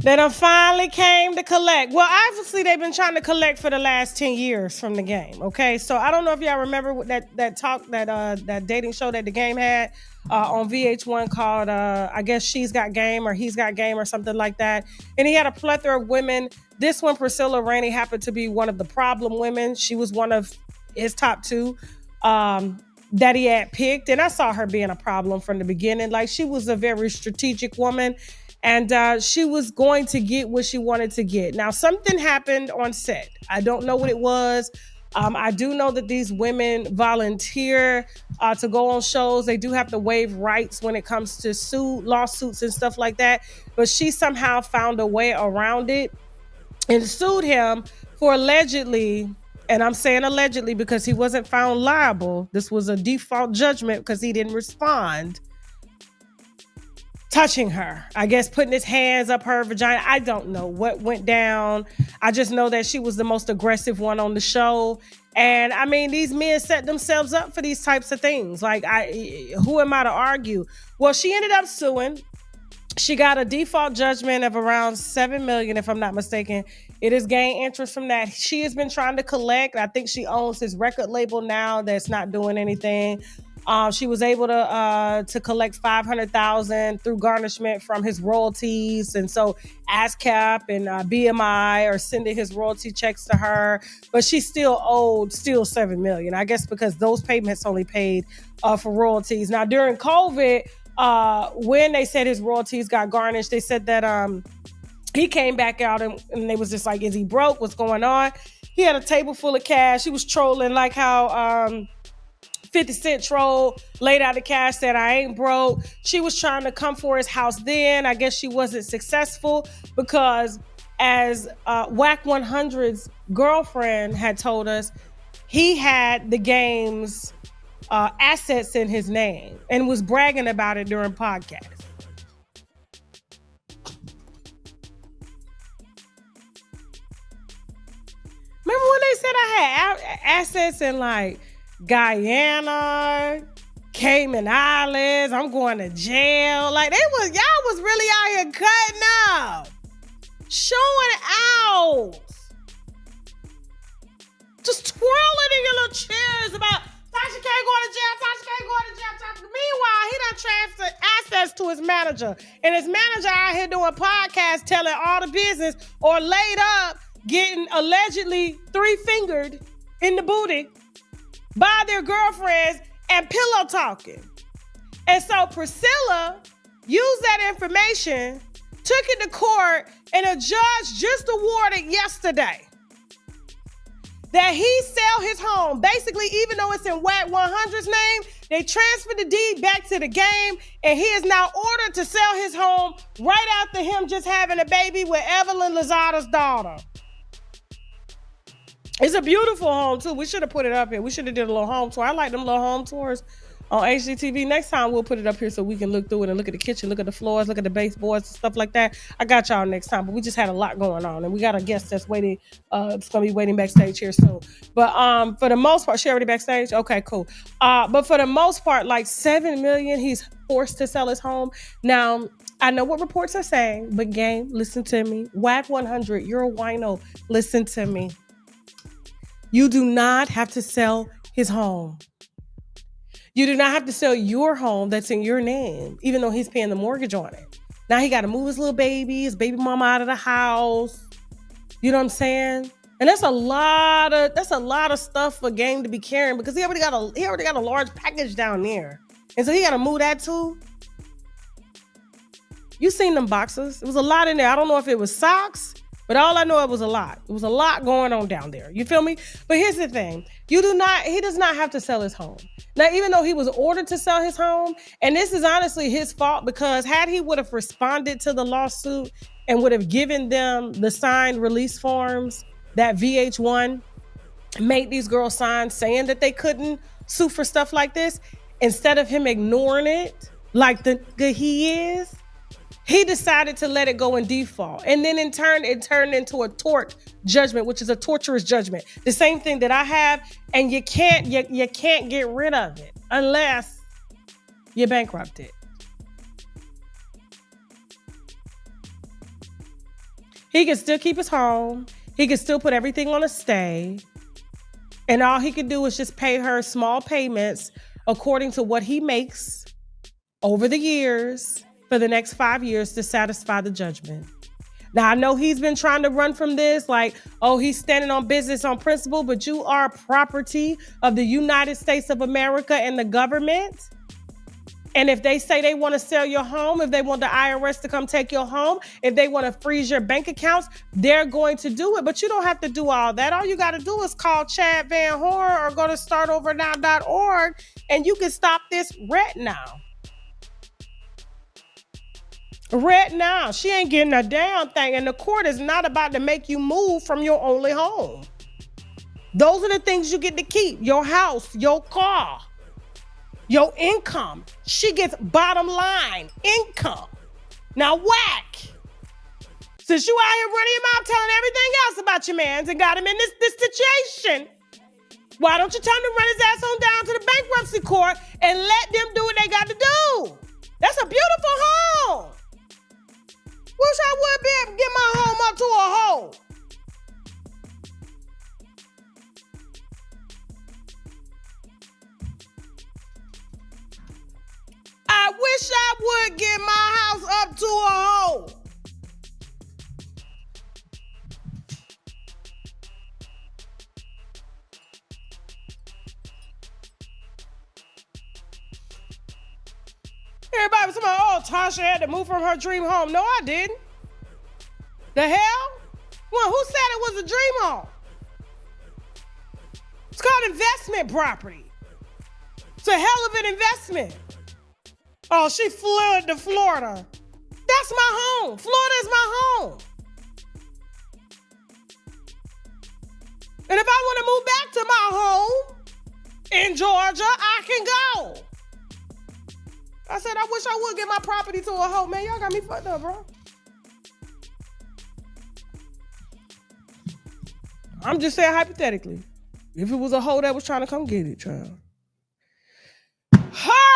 They done finally came to collect. Well, obviously they've been trying to collect for the last 10 years from the game. Okay, so I don't know if y'all remember what that dating show that the game had on VH1 called I guess She's Got Game or He's Got Game or something like that. And he had a plethora of women. This one, Priscilla Rainey, happened to be one of the problem women. She was one of his top two that he had picked, and I saw her being a problem from the beginning. Like, she was a very strategic woman. And she was going to get what she wanted to get. Now, something happened on set. I don't know what it was. I do know that these women volunteer to go on shows. They do have to waive rights when it comes to lawsuits and stuff like that. But she somehow found a way around it and sued him for allegedly, and I'm saying allegedly because he wasn't found liable. This was a default judgment because he didn't respond. Touching her, I guess putting his hands up her vagina. I don't know what went down. I just know that she was the most aggressive one on the show. And I mean, these men set themselves up for these types of things. Like, who am I to argue? Well, she ended up suing. She got a default judgment of around $7 million, if I'm not mistaken. It has gained interest from that. She has been trying to collect. I think she owns his record label now that's not doing anything. She was able to collect $500,000 through garnishment from his royalties, and so ASCAP and BMI are sending his royalty checks to her, but she still owed $7 million. I guess because those payments only paid for royalties. Now during COVID, when they said his royalties got garnished, they said that he came back out and they was just like, "Is he broke? What's going on?" He had a table full of cash. He was trolling like how 50 Cent troll, laid out the cash, said, "I ain't broke." She was trying to come for his house then. I guess she wasn't successful because, as Whack 100's girlfriend had told us, he had the game's assets in his name and was bragging about it during podcasts. Remember when they said I had assets in like Guyana, Cayman Islands? I'm going to jail. Like, y'all was really out here cutting up, showing out, just twirling in your little chairs about Tasha can't go to jail. Tasha can't go to jail. Meanwhile, he done transferred assets to his manager, and his manager out here doing podcasts, telling all the business, or laid up, getting allegedly 3-fingered in the booty by their girlfriends and pillow talking. And so Priscilla used that information, took it to court, and a judge just awarded yesterday that he sell his home. Basically, even though it's in Whack 100's name, they transferred the deed back to the game, and he is now ordered to sell his home right after him just having a baby with Evelyn Lozada's daughter. It's a beautiful home, too. We should have put it up here. We should have did a little home tour. I like them little home tours on HGTV. Next time, we'll put it up here so we can look through it and look at the kitchen, look at the floors, look at the baseboards, and stuff like that. I got y'all next time, but we just had a lot going on, and we got a guest that's waiting. It's going to be waiting backstage here soon. But for the most part, she already backstage? Okay, cool. But for the most part, like $7 million, he's forced to sell his home. Now, I know what reports are saying, but game, listen to me. Whack 100, you're a wino. Listen to me. You do not have to sell his home. You do not have to sell your home that's in your name, even though he's paying the mortgage on it. Now he got to move his little baby, his baby mama out of the house. You know what I'm saying? And that's a lot of stuff for Game to be carrying, because he already got a large package down there, and so he got to move that too. You seen them boxes? It was a lot in there. I don't know if it was socks, but all I know, it was a lot. It was a lot going on down there. You feel me? But here's the thing. He does not have to sell his home. Now, even though he was ordered to sell his home, and this is honestly his fault, because had he would have responded to the lawsuit and would have given them the signed release forms that VH1 made these girls sign, saying that they couldn't sue for stuff like this, instead of him ignoring it like the he is, he decided to let it go in default. And then in turn, it turned into a tort judgment, which is a torturous judgment. The same thing that I have, and you can't get rid of it unless you bankrupt it. He can still keep his home. He can still put everything on a stay. And all he can do is just pay her small payments according to what he makes over the years for the next 5 years to satisfy the judgment. Now, I know he's been trying to run from this, like, oh, he's standing on business on principle, but you are property of the United States of America and the government. And if they say they want to sell your home, if they want the IRS to come take your home, if they want to freeze your bank accounts, they're going to do it. But you don't have to do all that. All you got to do is call Chad Van Horn or go to startovernow.org and you can stop this right now. Right now. She ain't getting a damn thing. And the court is not about to make you move from your only home. Those are the things you get to keep. Your house, your car. Your income. She gets bottom line income. Now whack. Since you out here running your mouth telling everything else about your mans and got him in this situation, why don't you tell him to run his ass on down to the bankruptcy court and let them do what they got to do? That's a beautiful home. Wish I would be able to get my home up to a hole. I wish I would get my house up to a hole. Everybody was talking about, oh, Tasha had to move from her dream home. No, I didn't. The hell? Well, who said it was a dream home? It's called investment property. It's a hell of an investment. Oh, she flew to Florida. That's my home. Florida is my home. And if I want to move back to my home in Georgia, I can go. I said, I wish I would get my property to a hoe. Man, y'all got me fucked up, bro. I'm just saying hypothetically. If it was a hoe that was trying to come get it, child.